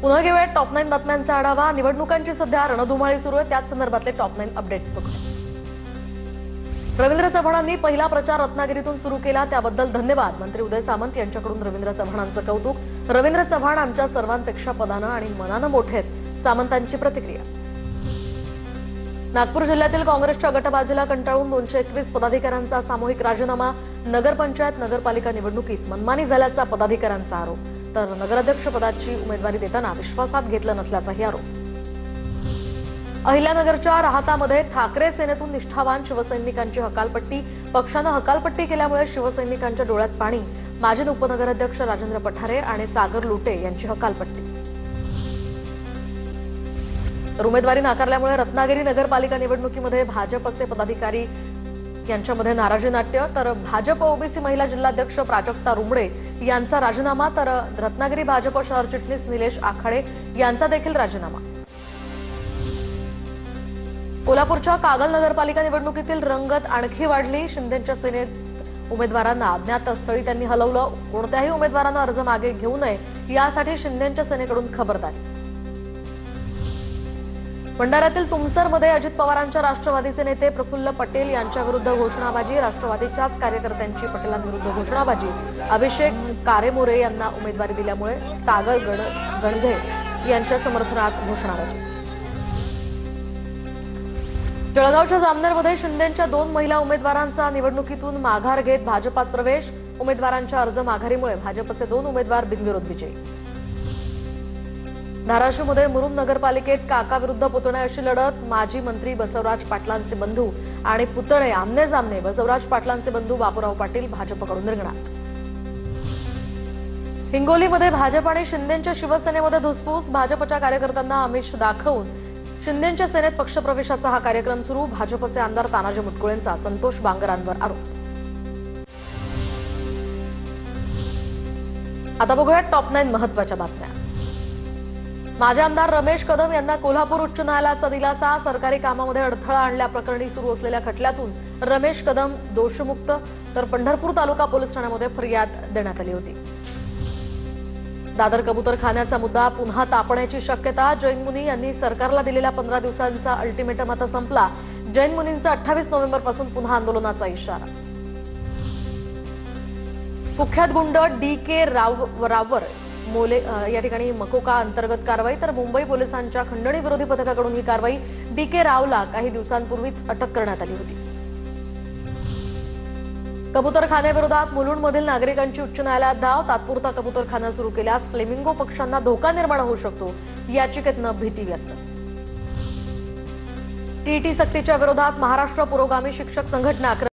पुन्हा घेऊया टॉप 9 बातम्यांचा आढावा। निवडणुकांची सध्या रणधुमाळी सुरू आहे, त्याच संदर्भातले टॉप 9 अपडेट्स बघूया। रवींद्र चव्हाणांनी पहिला प्रचार रत्नागिरीतून सुरू केला, त्याबद्दल धन्यवाद। मंत्री उदय सामंत यांच्याकडून रवींद्र चव्हाणांचं कौतुक। रवींद्र चव्हाण आमच्या सर्वांपेक्षा पदानं आणि मनानं मोठे आहेत, सामंतांची प्रतिक्रिया। नागपूर जिल्ह्यातील काँग्रेसच्या गटबाजीला कंटाळून 221 पदाधिकाऱ्यांचा सामूहिक राजीनामा। नगरपंचायत नगरपालिका निवडणुकीत मनमानी झाल्याचा पदाधिकाऱ्यांचा आरोप, तर नगराध्यक्ष पदाची उमेदवारी देताना विश्वासात घेतलं नसल्याचाही आरोप। अहिल्यानगरच्या राहतामध्ये ठाकरे सेनेतून निष्ठावान शिवसैनिकांची हकालपट्टी। पक्षानं हकालपट्टी केल्यामुळे शिवसैनिकांच्या डोळ्यात पाणी। माजी उपनगराध्यक्ष राजेंद्र पठारे आणि सागर लुटे यांची हकालपट्टी। तर उमेदवारी नाकारल्यामुळे रत्नागिरी नगरपालिका निवडणुकीमध्ये भाजपचे पदाधिकारी यांच्यामध्ये नाराजी नाट्य। तर भाजप ओबीसी महिला जिल्हाध्यक्ष प्राजक्ता रुमडे यांचा राजीनामा, तर रत्नागिरी भाजप शहर चिटणीस निलेश आखाडे यांचा देखील राजीनामा। कोल्हापूरच्या कागल नगरपालिका निवडणुकीतील रंगत आणखी वाढली। शिंदेच्या सेनेत उमेदवारांना अज्ञात स्थळी त्यांनी हलवलं। कोणत्याही उमेदवारांना अर्ज मागे घेऊ नये यासाठी शिंदेच्या सेनेकडून खबरदारी। भंडाऱ्यातील तुमसरमध्ये अजित पवारांच्या राष्ट्रवादीचे नेते प्रफुल्ल पटेल यांच्याविरुद्ध घोषणाबाजी। राष्ट्रवादीच्याच कार्यकर्त्यांची पटेलांविरुद्ध घोषणाबाजी। अभिषेक कारेमोरे यांना उमेदवारी दिल्यामुळे सागर गणधे यांच्या समर्थनात घोषणाबाजी। जळगावच्या जामनेरमध्ये शिंदेच्या 2 महिला उमेदवारांचा निवडणुकीतून माघार घेत भाजपात प्रवेश। उमेदवारांच्या अर्ज माघारीमुळे भाजपचे 2 उमेदवार बिनविरोध विजयी। धाराशिवमध्ये मुरुम नगरपालिकेत काका विरुद्ध पुतणे अशी लढत। माजी मंत्री बसवराज पाटलांचे बंधू आणि पुतणे आमने सामने। बसवराज पाटलांचे बंधू बापूराव पाटील भाजपकडून रिंगणात। हिंगोलीमध्ये भाजप आणि शिंदेच्या शिवसेनेमध्ये धुसफूस। भाजपच्या कार्यकर्त्यांना आमिष दाखवून शिंदेच्या सेनेत पक्षप्रवेशाचा हा कार्यक्रम सुरू। भाजपचे आमदार तानाजी मुटकुळेंचा संतोष बांगरांवर आरोप। आता बघूया टॉप 9 महत्त्वाच्या बातम्या। माजी आमदार रमेश कदम यांना कोल्हापूर उच्च न्यायालयाचा दिलासा। सरकारी कामामध्ये अडथळा आणल्याप्रकरणी सुरू असलेल्या खटल्यातून रमेश कदम दोषमुक्त, तर पंढरपूर तालुका पोलीस ठाण्यामध्ये फरियाद देण्यात आली होती। दादर कबूतरखान्याचा मुद्दा पुन्हा तापण्याची शक्यता। जैन मुनी यांनी सरकारला दिलेला 15 दिवसांचा अल्टिमेटम आता संपला। जैन मुनींचा 28 नोव्हेंबरपासून पुन्हा आंदोलनाचा इशारा। कुख्यात गुंड DK राववर मोले या ठिकाणी मकोका अंतर्गत कारवाई, तर मुंबई पोलिसांच्या खंडणी विरोधी पथकाकडून ही कारवाई। DK रावला काही दिवसांपूर्वीच अटक करण्यात आली होती। कबूतरखान्याविरोधात मुलुंडमधील नागरिकांची उच्च न्यायालयात धाव। तात्पुरता कबूतरखाना सुरू केल्यास फ्लेमिंगो पक्ष्यांना धोका निर्माण होऊ शकतो, याचिकेतनं भीती व्यक्त। TET सक्तीच्या विरोधात महाराष्ट्र पुरोगामी शिक्षक संघटना